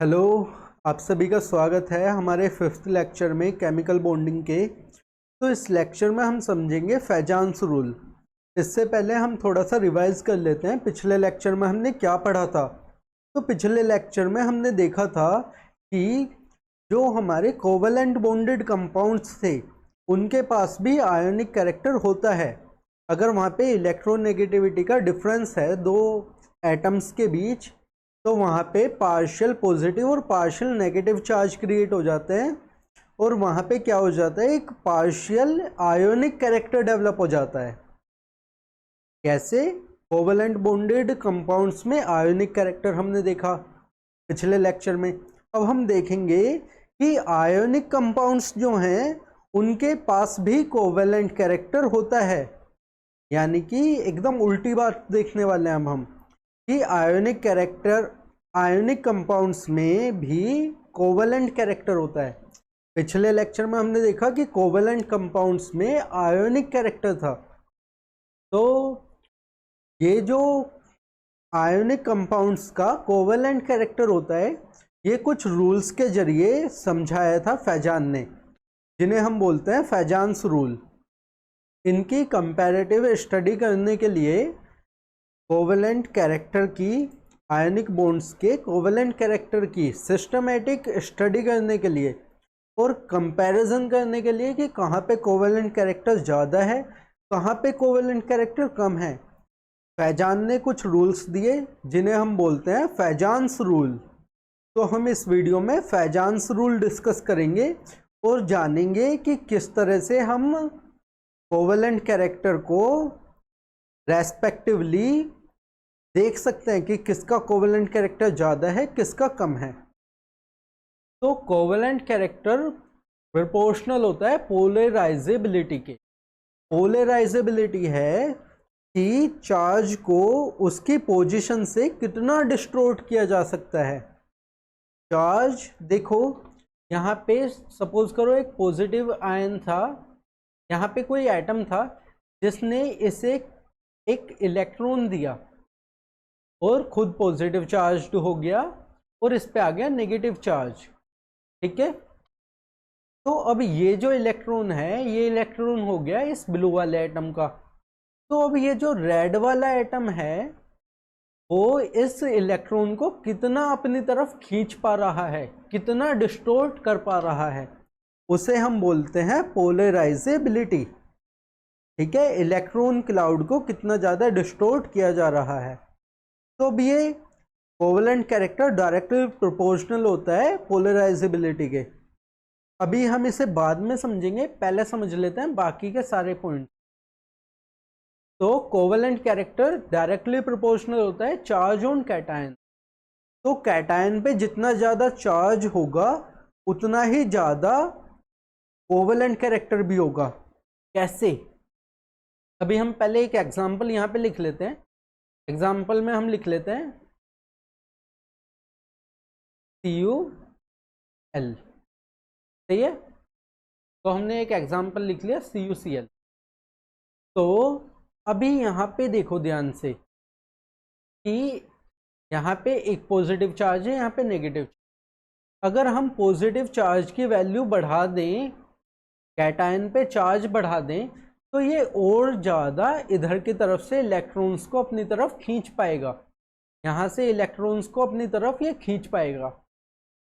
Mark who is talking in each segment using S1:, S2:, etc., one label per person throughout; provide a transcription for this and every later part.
S1: Hello. आप सभी का स्वागत है हमारे फिफ्थ लेक्चर में केमिकल बॉन्डिंग के। तो इस लेक्चर में हम समझेंगे फैजान्स रूल। इससे पहले हम थोड़ा सा रिवाइज कर लेते हैं पिछले लेक्चर में हमने क्या पढ़ा था। तो पिछले लेक्चर में हमने देखा था कि जो हमारे कोवेलेंट बॉन्डेड कंपाउंड्स थे उनके पास भी आयोनिक कैरेक्टर होता है। अगर वहाँ पे इलेक्ट्रोनेगेटिविटी का डिफरेंस है दो एटम्स के बीच, तो वहाँ पे पार्शियल पॉजिटिव और पार्शियल नेगेटिव चार्ज क्रिएट हो जाते हैं और वहाँ पे क्या हो जाता है, एक पार्शियल आयोनिक कैरेक्टर डेवलप हो जाता है। कैसे? कोवेलेंट बॉन्डेड कंपाउंड्स में आयोनिक कैरेक्टर हमने देखा पिछले लेक्चर में। अब हम देखेंगे कि आयोनिक कंपाउंड्स जो हैं उनके पास भी कोवेलेंट कैरेक्टर होता है, यानी कि एकदम उल्टी बात देखने वाले हैं हम कि आयोनिक कंपाउंड्स में भी कोवेलेंट कैरेक्टर होता है। पिछले लेक्चर में हमने देखा कि कोवेलेंट कंपाउंड्स में आयोनिक कैरेक्टर था। तो ये जो आयोनिक कंपाउंड्स का कोवेलेंट कैरेक्टर होता है, ये कुछ रूल्स के जरिए समझाया था फैजान ने, जिन्हें हम बोलते हैं फैजान्स रूल। इनकी कंपैरेटिव स्टडी करने के लिए कोवेलेंट कैरेक्टर की, आयनिक बॉन्ड्स के कोवेलेंट कैरेक्टर की सिस्टमेटिक स्टडी करने के लिए और कंपैरिजन करने के लिए कि कहाँ पे कोवेलेंट कैरेक्टर ज़्यादा है, कहाँ पे कोवेलेंट कैरेक्टर कम है, फैजान ने कुछ रूल्स दिए जिन्हें हम बोलते हैं फैजान्स रूल। तो हम इस वीडियो में फैजान्स रूल डिस्कस करेंगे और जानेंगे कि किस तरह से हम कोवेलेंट कैरेक्टर को रेस्पेक्टिवली देख सकते हैं कि किसका कोवेलेंट कैरेक्टर ज़्यादा है, किसका कम है। तो कोवेलेंट कैरेक्टर प्रोपोर्शनल होता है पोलराइजेबिलिटी के। पोलराइजेबिलिटी है कि चार्ज को उसकी पोजीशन से कितना डिस्टोर्ट किया जा सकता है। चार्ज देखो, यहाँ पे सपोज करो एक पॉजिटिव आयन था, यहाँ पे कोई एटम था जिसने इसे एक इलेक्ट्रॉन दिया और खुद पॉजिटिव चार्ज हो गया और इस पे आ गया नेगेटिव चार्ज। ठीक है, तो अब ये जो इलेक्ट्रॉन है, ये इलेक्ट्रॉन हो गया इस ब्लू वाले एटम का। तो अब ये जो रेड वाला एटम है वो इस इलेक्ट्रॉन को कितना अपनी तरफ खींच पा रहा है, कितना डिस्टोर्ट कर पा रहा है, उसे हम बोलते हैं पोलराइजेबिलिटी। ठीक है, इलेक्ट्रॉन क्लाउड को कितना ज़्यादा डिस्टोर्ट किया जा रहा है। तो अब ये कोवेलेंट कैरेक्टर डायरेक्टली प्रोपोर्शनल होता है पोलराइजेबिलिटी के। अभी हम इसे बाद में समझेंगे, पहले समझ लेते हैं बाकी के सारे पॉइंट। तो कोवेलेंट कैरेक्टर डायरेक्टली प्रोपोर्शनल होता है चार्ज ऑन कैटायन। तो कैटायन पे जितना ज़्यादा चार्ज होगा उतना ही ज़्यादा कोवेलेंट कैरेक्टर भी होगा। कैसे? अभी हम पहले एक एग्जांपल यहाँ पे लिख लेते हैं। एग्जाम्पल में हम लिख लेते हैं CuL। सही है, तो हमने एक एग्जाम्पल लिख लिया CuCl। तो अभी यहाँ पे देखो ध्यान से कि यहाँ पे एक पॉजिटिव चार्ज है, यहाँ पे नेगेटिव। अगर हम पॉजिटिव चार्ज की वैल्यू बढ़ा दें, कैटायन पे चार्ज बढ़ा दें, तो ये और ज़्यादा इधर की तरफ से इलेक्ट्रॉन्स को अपनी तरफ खींच पाएगा। यहाँ से इलेक्ट्रॉन्स को अपनी तरफ ये खींच पाएगा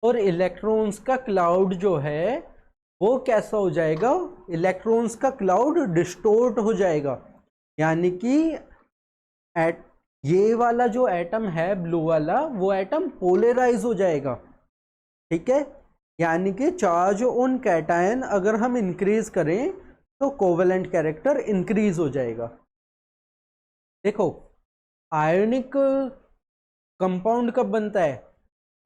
S1: और इलेक्ट्रॉन्स का क्लाउड जो है वो कैसा हो जाएगा, इलेक्ट्रॉन्स का क्लाउड डिस्टोर्ट हो जाएगा। यानी कि ये वाला जो एटम है ब्लू वाला, वो एटम पोलराइज हो जाएगा। ठीक है, यानी कि चार्ज ऑन कैटायन अगर हम इंक्रीज करें तो कोवेलेंट कैरेक्टर इंक्रीज हो जाएगा। देखो, आयोनिक कंपाउंड कब बनता है?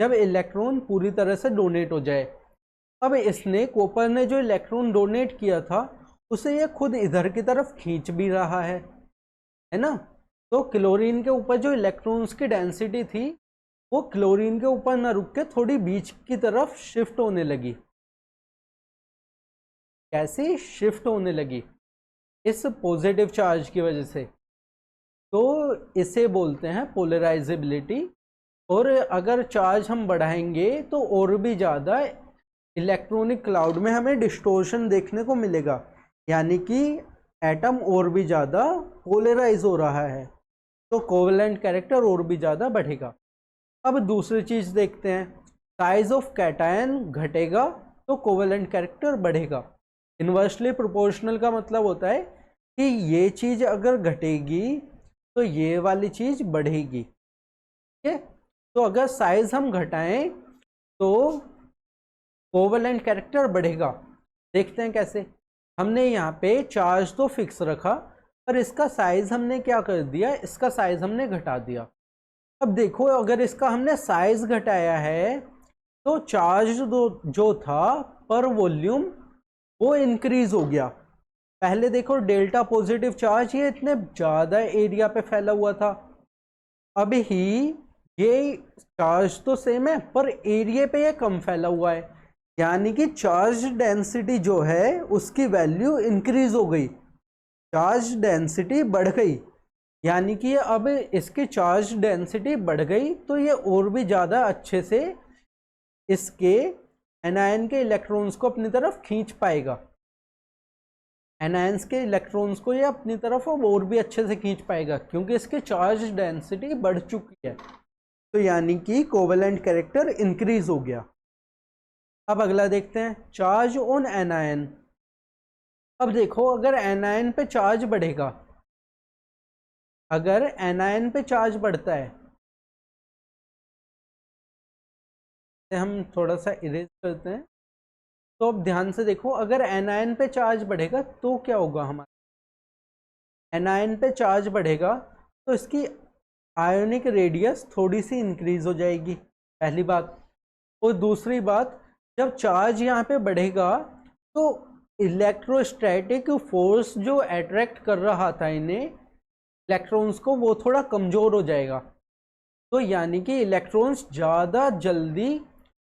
S1: जब इलेक्ट्रॉन पूरी तरह से डोनेट हो जाए। अब इसने, कॉपर ने जो इलेक्ट्रॉन डोनेट किया था उसे ये खुद इधर की तरफ खींच भी रहा है ना। तो क्लोरीन के ऊपर जो इलेक्ट्रॉन्स की डेंसिटी थी वो क्लोरीन के ऊपर ना रुक के थोड़ी बीच की तरफ शिफ्ट होने लगी। कैसे शिफ्ट होने लगी? इस पॉजिटिव चार्ज की वजह से। तो इसे बोलते हैं पोलराइजेबिलिटी। और अगर चार्ज हम बढ़ाएंगे तो और भी ज़्यादा इलेक्ट्रॉनिक क्लाउड में हमें डिस्टोर्शन देखने को मिलेगा, यानी कि एटम और भी ज़्यादा पोलराइज हो रहा है, तो कोवेलेंट कैरेक्टर और भी ज़्यादा बढ़ेगा। अब दूसरी चीज़ देखते हैं, साइज ऑफ कैटायन घटेगा तो कोवेलेंट कैरेक्टर बढ़ेगा। इन्वर्सली प्रोपोर्शनल का मतलब होता है कि ये चीज़ अगर घटेगी तो ये वाली चीज़ बढ़ेगी, ठीक है। तो अगर साइज हम घटाएं तो कोवेलेंट कैरेक्टर बढ़ेगा। देखते हैं कैसे। हमने यहाँ पे चार्ज तो फिक्स रखा, पर इसका साइज हमने क्या कर दिया, इसका साइज हमने घटा दिया। अब देखो, अगर इसका हमने साइज घटाया है तो चार्ज जो था पर वॉल्यूम वो इंक्रीज हो गया। पहले देखो डेल्टा पॉजिटिव चार्ज ये इतने ज़्यादा एरिया पे फैला हुआ था, अभी ये चार्ज तो सेम है पर एरिया पे ये कम फैला हुआ है, यानी कि चार्ज डेंसिटी जो है उसकी वैल्यू इंक्रीज हो गई, चार्ज डेंसिटी बढ़ गई, यानी कि अब इसकी चार्ज डेंसिटी बढ़ गई तो ये और भी ज़्यादा अच्छे से इसके एनायन के इलेक्ट्रॉन्स को अपनी तरफ खींच पाएगा, एनायंस के इलेक्ट्रॉन्स को ये अपनी तरफ और भी अच्छे से खींच पाएगा क्योंकि इसकी चार्ज डेंसिटी बढ़ चुकी है। तो यानी कि कोवेलेंट कैरेक्टर इंक्रीज हो गया। अब अगला देखते हैं, चार्ज ऑन एनायन। अब देखो, अगर एनायन पे चार्ज बढ़ेगा, अगर एनायन पे चार्ज बढ़ता है, हम थोड़ा सा इरेज करते हैं, तो अब ध्यान से देखो, अगर एनायन पे चार्ज बढ़ेगा तो क्या होगा, हमारा एनायन पे चार्ज बढ़ेगा तो इसकी आयोनिक रेडियस थोड़ी सी इंक्रीज हो जाएगी, पहली बात। और दूसरी बात, जब चार्ज यहाँ पे बढ़ेगा तो इलेक्ट्रोस्टैटिक फोर्स जो अट्रैक्ट कर रहा था इन्हें इलेक्ट्रॉन्स को, वो थोड़ा कमज़ोर हो जाएगा, तो यानी कि इलेक्ट्रॉन्स ज़्यादा जल्दी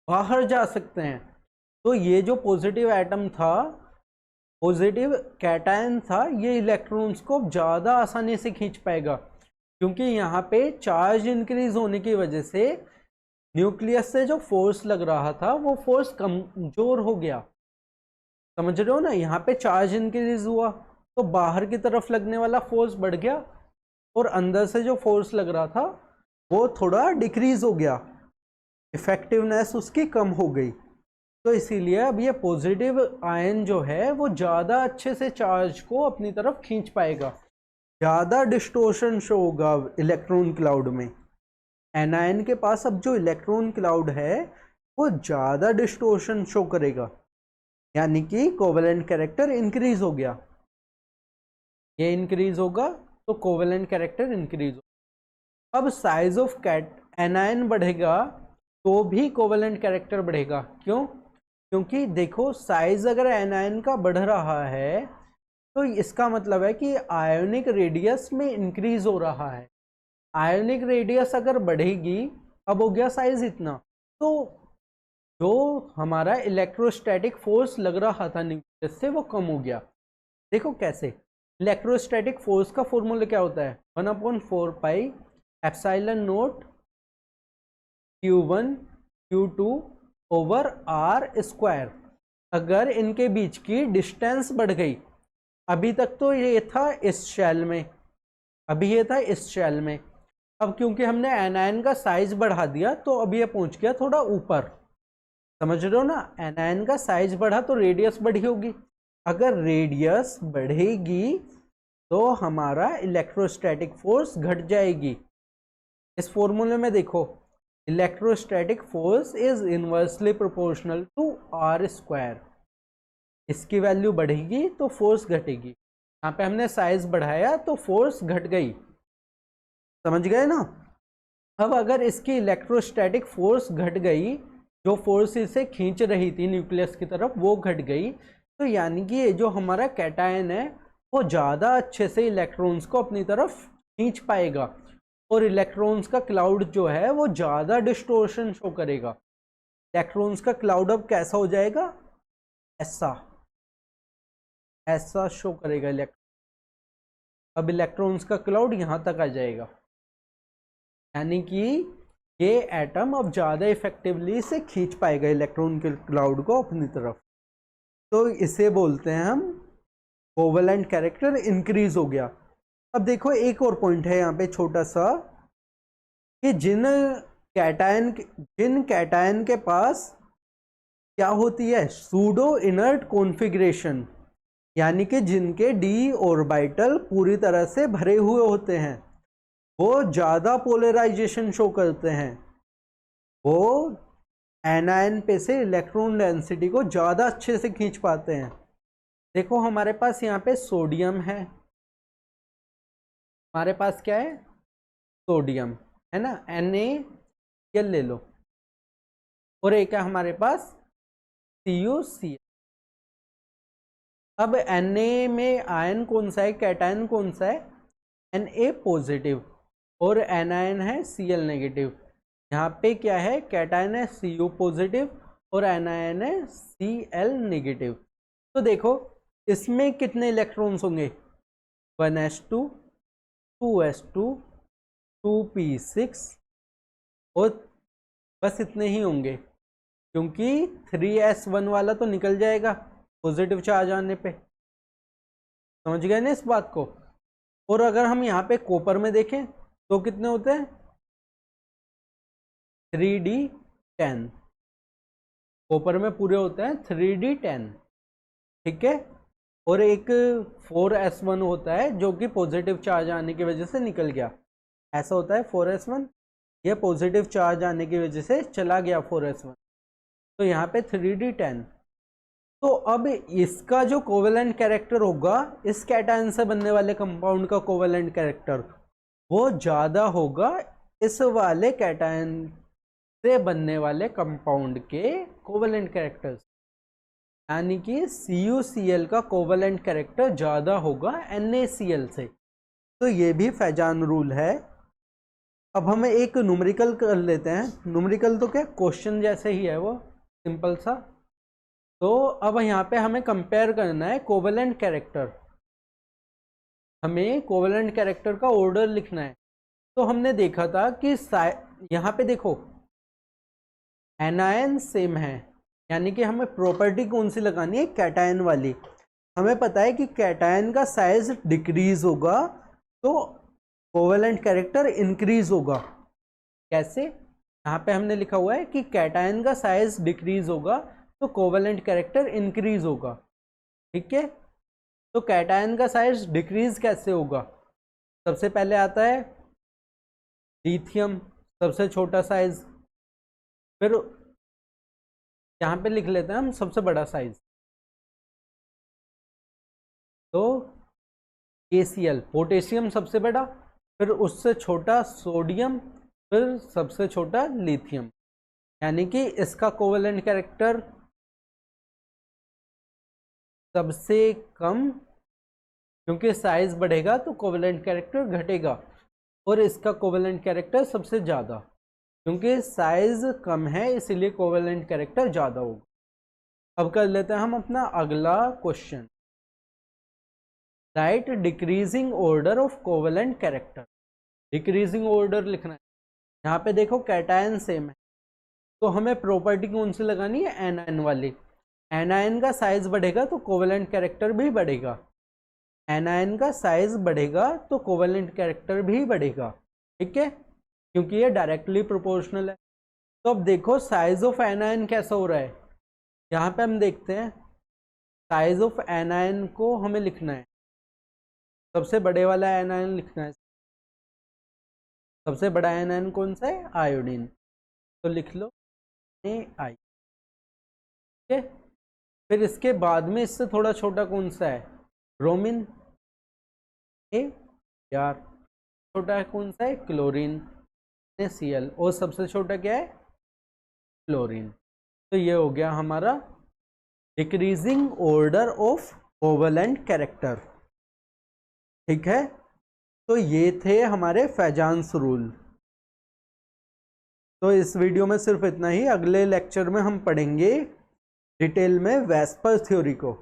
S1: बाहर जा सकते हैं। तो ये जो पॉजिटिव एटम था, पॉजिटिव कैटायन था, ये इलेक्ट्रॉन्स को ज़्यादा आसानी से खींच पाएगा क्योंकि यहाँ पे चार्ज इंक्रीज होने की वजह से न्यूक्लियस से जो फोर्स लग रहा था वो फोर्स कमजोर हो गया। समझ रहे हो ना, यहाँ पे चार्ज इंक्रीज हुआ तो बाहर की तरफ लगने वाला फोर्स बढ़ गया और अंदर से जो फोर्स लग रहा था वो थोड़ा डिक्रीज हो गया, इफेक्टिवनेस उसकी कम हो गई। तो इसीलिए अब ये पॉजिटिव आयन जो है वो ज़्यादा अच्छे से चार्ज को अपनी तरफ खींच पाएगा, ज़्यादा डिस्टोर्शन शो होगा इलेक्ट्रॉन क्लाउड में। एनायन के पास अब जो इलेक्ट्रॉन क्लाउड है वो ज़्यादा डिस्टोर्शन शो करेगा, यानी कि कोवेलेंट कैरेक्टर इंक्रीज हो गया। ये इंक्रीज होगा तो कोवेलेंट कैरेक्टर इंक्रीज होगा। अब साइज ऑफ एनायन बढ़ेगा तो भी कोवेलेंट कैरेक्टर बढ़ेगा। क्यों? क्योंकि देखो, साइज अगर एनायन का बढ़ रहा है तो इसका मतलब है कि आयोनिक रेडियस में इंक्रीज हो रहा है। आयोनिक रेडियस अगर बढ़ेगी, अब हो गया साइज इतना, तो जो हमारा इलेक्ट्रोस्टैटिक फोर्स लग रहा था न्यूक्लियस से वो कम हो गया। देखो कैसे, इलेक्ट्रोस्टैटिक फोर्स का फॉर्मूला क्या होता है, 1/4 pi epsilon naught Q1 Q2 over R square. अगर इनके बीच की डिस्टेंस बढ़ गई, अभी तक तो ये था इस शेल में, अभी ये था इस शेल में, अब क्योंकि हमने एनायन का साइज बढ़ा दिया तो अब ये पहुंच गया थोड़ा ऊपर। समझ रहे हो ना, एनायन का साइज बढ़ा तो रेडियस बढ़ी होगी, अगर रेडियस बढ़ेगी तो हमारा इलेक्ट्रोस्टैटिक फोर्स घट जाएगी। इस फॉर्मूले में देखो, electrostatic force is inversely proportional to R square. इसकी वैल्यू बढ़ेगी तो फोर्स घटेगी, यहाँ पे हमने साइज बढ़ाया तो फोर्स घट गई। समझ गए ना। अब अगर इसकी इलेक्ट्रोस्टैटिक फोर्स घट गई, जो फोर्स इसे खींच रही थी न्यूक्लियस की तरफ वो घट गई, तो यानी कि ये जो हमारा कैटायन है वो ज़्यादा अच्छे से इलेक्ट्रॉन्स को अपनी तरफ खींच पाएगा और इलेक्ट्रॉन्स का क्लाउड जो है वो ज़्यादा डिस्टोर्शन शो करेगा। इलेक्ट्रॉन्स का क्लाउड अब कैसा हो जाएगा, ऐसा ऐसा शो करेगा अब इलेक्ट्रॉन्स का क्लाउड यहाँ तक आ जाएगा, यानी कि ये एटम अब ज़्यादा इफेक्टिवली से खींच पाएगा इलेक्ट्रॉन के क्लाउड को अपनी तरफ, तो इसे बोलते हैं हम कोवेलेंट कैरेक्टर इंक्रीज हो गया। अब देखो एक और पॉइंट है यहाँ पे छोटा सा, कि जिन कैटायन के पास क्या होती है, सूडो इनर्ट कॉन्फ़िगरेशन, यानी कि जिनके डी ऑर्बिटल पूरी तरह से भरे हुए होते हैं, वो ज़्यादा पोलराइजेशन शो करते हैं, वो एनायन पे से इलेक्ट्रॉन डेंसिटी को ज़्यादा अच्छे से खींच पाते हैं। देखो हमारे पास यहाँ पे सोडियम है, हमारे पास क्या है, सोडियम है ना, NaCl ले लो, और एक है हमारे पास CuCl। अब Na में आयन कौन सा है, कैटायन कौन सा है, Na पॉजिटिव, और एनायन है Cl नेगेटिव। यहाँ पे क्या है, कैटायन है Cu पॉजिटिव और एनायन है Cl नेगेटिव। तो देखो इसमें कितने इलेक्ट्रॉन्स होंगे, 1s2, 2s2, 2p6, और बस इतने ही होंगे, क्योंकि 3s1 वाला तो निकल जाएगा पॉजिटिव चार्ज आने पे। समझ गए ना इस बात को। और अगर हम यहाँ पे कॉपर में देखें तो कितने होते हैं, 3d10, कॉपर में पूरे होते हैं 3d10, ठीक है। और एक 4s1 होता है जो कि पॉजिटिव चार्ज आने की वजह से निकल गया, ऐसा होता है 4s1, यह पॉजिटिव चार्ज आने की वजह से चला गया 4s1, तो यहाँ पे 3d10। तो अब इसका जो कोवेलेंट कैरेक्टर होगा, इस कैटायन से बनने वाले कंपाउंड का कोवेलेंट कैरेक्टर, वो ज़्यादा होगा इस वाले कैटायन से बनने वाले कंपाउंड के कोवेलेंट कैरेक्टर्स, यानी कि CuCl का कोवेलेंट कैरेक्टर ज़्यादा होगा NaCl से। तो ये भी फैजान रूल है। अब हम एक न्यूमेरिकल कर लेते हैं। न्यूमेरिकल तो क्या क्वेश्चन जैसे ही है, वो सिंपल सा। तो अब यहाँ पे हमें कंपेयर करना है कोवेलेंट कैरेक्टर, हमें कोवेलेंट कैरेक्टर का ऑर्डर लिखना है। तो हमने देखा था कि यहाँ पे देखो एनायन सेम है, यानी कि हमें प्रॉपर्टी कौन सी लगानी है, कैटायन वाली। हमें पता है कि कैटायन का साइज डिक्रीज होगा तो कोवेलेंट कैरेक्टर इंक्रीज होगा। कैसे, यहाँ पे हमने लिखा हुआ है कि कैटायन का साइज डिक्रीज होगा तो कोवेलेंट कैरेक्टर इंक्रीज होगा, ठीक है। तो कैटायन का साइज डिक्रीज कैसे होगा, सबसे पहले आता है लिथियम, सबसे छोटा साइज, फिर यहाँ पे लिख लेते हैं हम सबसे बड़ा साइज, तो KCl पोटेशियम सबसे बड़ा, फिर उससे छोटा सोडियम, फिर सबसे छोटा लिथियम, यानी कि इसका कोवेलेंट कैरेक्टर सबसे कम, क्योंकि साइज बढ़ेगा तो कोवेलेंट कैरेक्टर घटेगा, और इसका कोवेलेंट कैरेक्टर सबसे ज़्यादा, क्योंकि साइज कम है इसलिए कोवेलेंट कैरेक्टर ज़्यादा होगा। अब कर लेते हैं हम अपना अगला question, right decreasing order of covalent character. Decreasing order लिखना है। यहाँ पे देखो कैटायन सेम है, तो हमें प्रॉपर्टी कौन सी लगानी है, एनायन वाली। एनायन का साइज बढ़ेगा तो कोवेलेंट कैरेक्टर भी बढ़ेगा, एनायन का साइज बढ़ेगा तो कोवेलेंट कैरेक्टर भी बढ़ेगा, ठीक है, क्योंकि ये डायरेक्टली प्रोपोर्शनल है। तो अब देखो साइज ऑफ एनायन कैसा हो रहा है, यहाँ पे हम देखते हैं साइज ऑफ एनायन को हमें लिखना है, सबसे बड़े वाला एनायन लिखना है। सबसे बड़ा एनायन कौन सा है, आयोडीन, तो लिख लो Ai, ठीक है। फिर इसके बाद में इससे थोड़ा छोटा कौन सा है, ब्रोमीन, यार छोटा है कौन सा है, क्लोरीन, Cl, और सबसे छोटा क्या है, क्लोरीन। तो ये हो गया हमारा decreasing order of covalent character, ठीक है। तो ये थे हमारे फैजान्स रूल। तो इस वीडियो में सिर्फ इतना ही। अगले लेक्चर में हम पढ़ेंगे डिटेल में वेस्पर थ्योरी को।